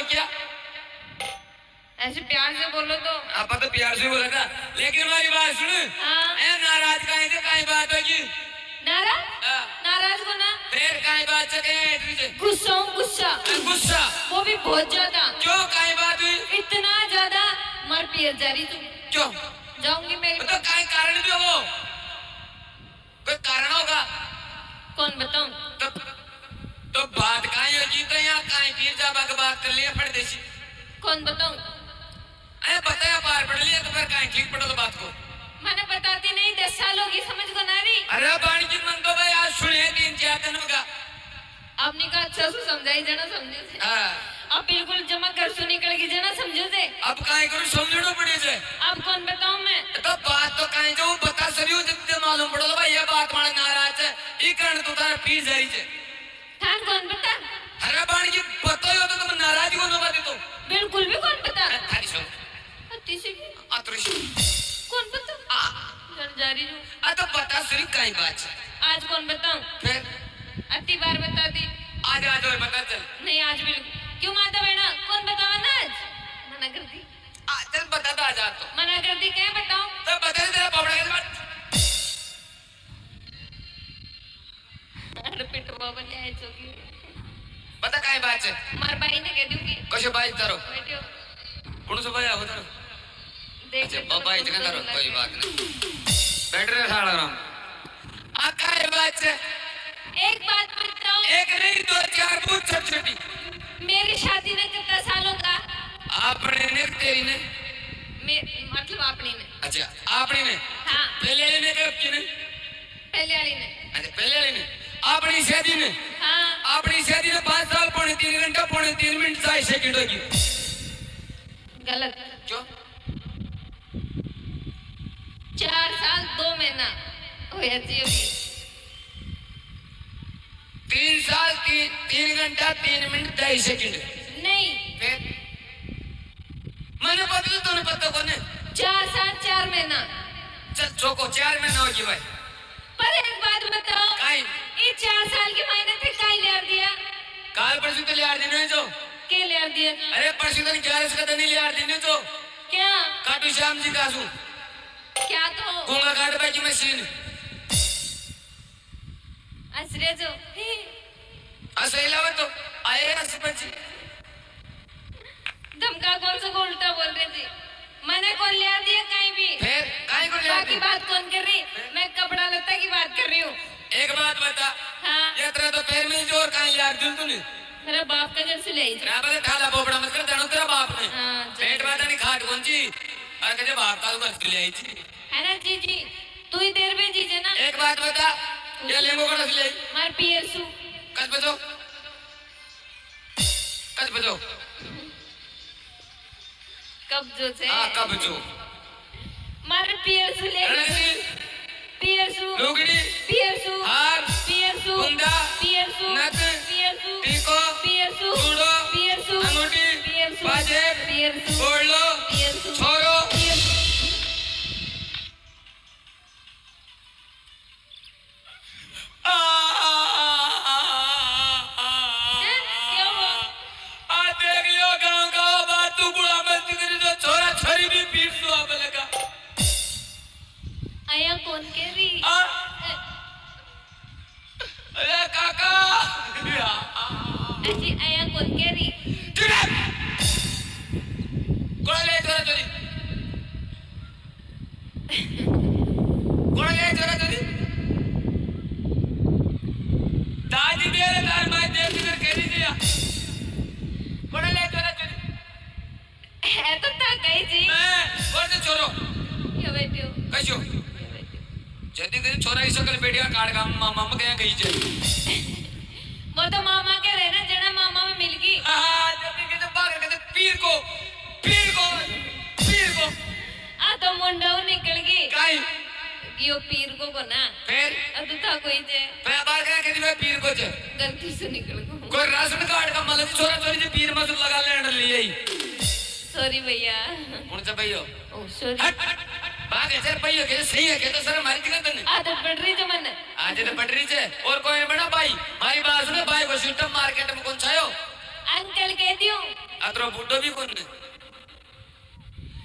है क्या? ऐसे प्यार से बोलो तो। आप तो प्यार से बोला था, लेकिन हमारी बात सुन। हाँ। ए नाराज काहे से, काहे बात होगी? नाराज? हाँ। नाराज को ना। फिर काहे बात से, कहे एंट्री से? गुस्सा हूँ, गुस्सा। गुस्सा? वो भी बहुत ज्यादा। क्यों, काहे बात हुई? इतना ज्यादा मर पियर जा रही तू। क्यों? जाऊंगी मेरी। तो काहे कारण भी हो, कोई कारण होगा। कौन बताऊं? तो बात काहे होगी, तो यहाँ काहे पीर जा बात कर लिया परदेसी। कौन बताऊं? अरे बताया बाहर पढ़ लिया तो फिर काहे ठीक पढ़ो तो बात को। मैंने बताती नहीं, 10 साल होगी, समझ को ना रही। अरे बाण की मन तो भाई आज सुने 3-4 दिन का। आपने कहा अच्छा सु समझाई जाना, समझे थे। हाँ। अब बिल्कुल जमा कर सु निकल गई जाना, समझे थे। अब काहे करूं, समझना पड़े जे। अब कौन बताऊं मैं? तो बात तो काहे जो बता सरियो जितने मालूम पड़ो भाई ये बात माने नाराज है, ई कारण तो तार पीर जारी जे। थान कौन बता? अरे बाण की पता हो तो तुम नाराज को न बात तो। बिल्कुल भी कौन बता? थारी सुन। तीसरी अतरिश। कौन बता? जन जारी जो। आ तो बता सरी काहे बात है। आज कौन बताऊं? फिर अति बार बता दी। आज और बता चल। नहीं आज भी क्यों माता बहना, कौन बतावा ना आज? मना कर दी। चल बता तो आजा तो। मना कर दी, क्या बताऊं? तो बता दे तेरा बाबड़ा के बात। अरे पिटवा बन आए चोगी। बता काहे बात है। मार भाई ने कह दूंगी। कैसे बात करो? बैठो। कौन सा भाई आओ तारो? देख अच्छा बाबा इतना करो, कोई बात नहीं। बैठ रहे साड़ा राम। आ काहे बात है? एक बात बताओ। एक नहीं 2-4 पूछ छोटी छोटी। मेरी शादी ने कितना सालों का? आपने ने तेरी ने? मतलब आपने ने। अच्छा आपने ने? हाँ। पहले वाली ने कब की ने? पहले वाली ने। अच्छा पहले वाली ने। आपनी शादी ने? हाँ। आपनी शादी ने 5 साल पौने 3 घंटा पौने 3 मिनट 60 सेकंड होगी। गलत। क्यों? 4 साल 2 महीना होया जी होगी। 3 साल 3 घंटा 3 मिनट 23 सेकंड। नहीं। फिर मैंने पता तो तूने पता कोने? 4 साल 4 महीना। चल चौको 4 महीना होगी भाई। पर एक बात बताओ। काई? ये 4 साल के महीने थे काई ले दिया? काल परसों तो लियार दिन है जो। के ले दिया? अरे परसों तो 11 का दिन लियार दिन है जो। क्या? काटू श्याम जी का आंसू। क्या तो? गूंगा काट भाई की मशीन। असरे जो। असैलावत तो आए सरपंच। धमका कौन सा को उल्टा बोल रहे थे? मैंने कौन ले दिया कहीं भी? फिर काहे को लिया? बाकी बात कौन कर रही? मैं कपड़ा लत्ता की बात कर रही हूँ। एक बात बता। हाँ। ये तेरा तो पैर में जोर काहे लियार दिल तूने? मेरा बाप का जल से ले आई थी। ना बता खाला बोबड़ा मत कर, जानो तेरा बाप ने। हाँ, पेट बाता नहीं खाट कौन ची? और कहते बाप का तो घर ले आई थी। है ना जी जी? तू ही देर में जीजे ना? एक बात बता, ये लेंगो कड़ा से ले आई? मार पियर सु। कस बजो। कस बजो। कब जो से? हाँ कब जो? मार पियर सु ले। रणसी। पियर सु। लुगड़ी। पियर सु। हार। पियर सु। कुंदा। पियर सु। नथ। पियर सु। टीको। पियर सु। चूड़ो। पियर सु। अंगूठी। पियर सु। बाजेब। पियर सु। गोल्डो। पियर सु। छोरो। पियर सु। क्या हुआ? आ देख लियो गांव का बात तू बुढ़ा मत करी तो छोरा छोरी भी पीट सु अब लगा। आया कौन कह रही? अरे काका। अजी आया कौन कह रही? चुप। कोड़ा ले छोरा छोरी। कोड़ा ले छोरा छोरी। दादी दे रे दार माय देव जी कर कह दिया। कोड़ा ले छोरा छोरी। है तो था गई जी। मैं और तो छोरो। ये बैठो। कैसो? जल्दी कर छोरा इस कल बेटिया काट का मामा में गया गई जे। वो तो मामा के रहे ना, जना मामा में मिल गई। हां जल्दी के तो भाग के पीर को आ तो मुंडा निकल गई। काई? यो पीर को ना। फिर अब तो था कोई जे। मैं बात कह के मैं पीर को जे। गलती से निकल गई। कोई राशन कार्ड का मतलब छोरा छोरी जे पीर मसूद लगा लेने लिए ही। सॉरी भैया। कौन सा भैया? ओ सॉरी। हट बाग ऐसे भैया के सही है के तो सर हमारी जगह तने आदत पड़ रही जमन। आज तो पटरी छे और कोई बड़ा भाई हमारी बात सुनो भाई को सिस्टम मार्केट में कौन छायो? अंकल कह दियो अतरो बूढ़ो भी कौन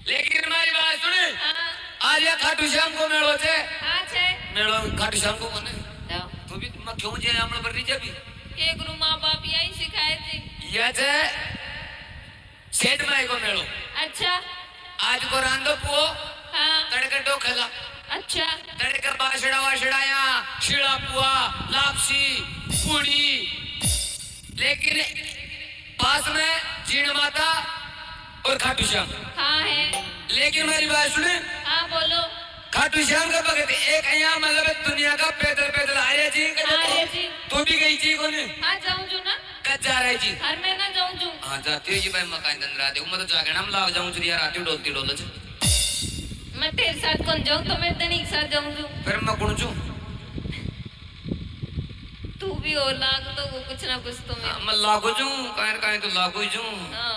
लेकिन हमारी बात सुन हाँ आज या खाटू श्याम को मेलो छे हाँ छे मेलो खाटू श्याम को कोने जाओ तो भी मैं क्यों जे हमने पर नहीं जाबी के गुरु माँ बाप यही सिखाए थे या छे सेठ माई को मेलो अच्छा आज को रांदो पो हाँ तड़के डोखेला अच्छा तड़के बासड़ा वासड़ाया शिला पुआ लापसी पूड़ी लेकिन पास में जीण माता और खाटू श्याम हाँ है लेकिन मेरी बात सुने हाँ बोलो खाटू श्याम का भगत एक यहाँ मतलब दुनिया का पैदल पैदल आर्य जी आर्य जी। तू भी गई जी कोने हाँ जाऊँ जू ना कद जा रही जी हर महीना जाऊँ जू हाँ जाती जी भाई मकान दंद रात मैं तो जाके नाम लाग जाऊँ चुरिया रात डोलती डोल मैं तेरे साथ कौन जाऊँ तो मैं तेरे साथ जाऊँ जू फिर मैं कौन चू तू भी हो लाग तो वो कुछ ना कुछ तो मैं मैं लागू जू कहीं तो लागू जू हाँ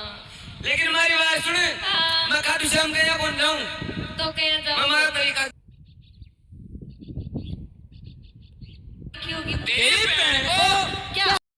लेकिन हमारी बात सुने हाँ मैं खाटू श्याम के यहाँ कौन जाऊँ तो क्या जाऊँ मैं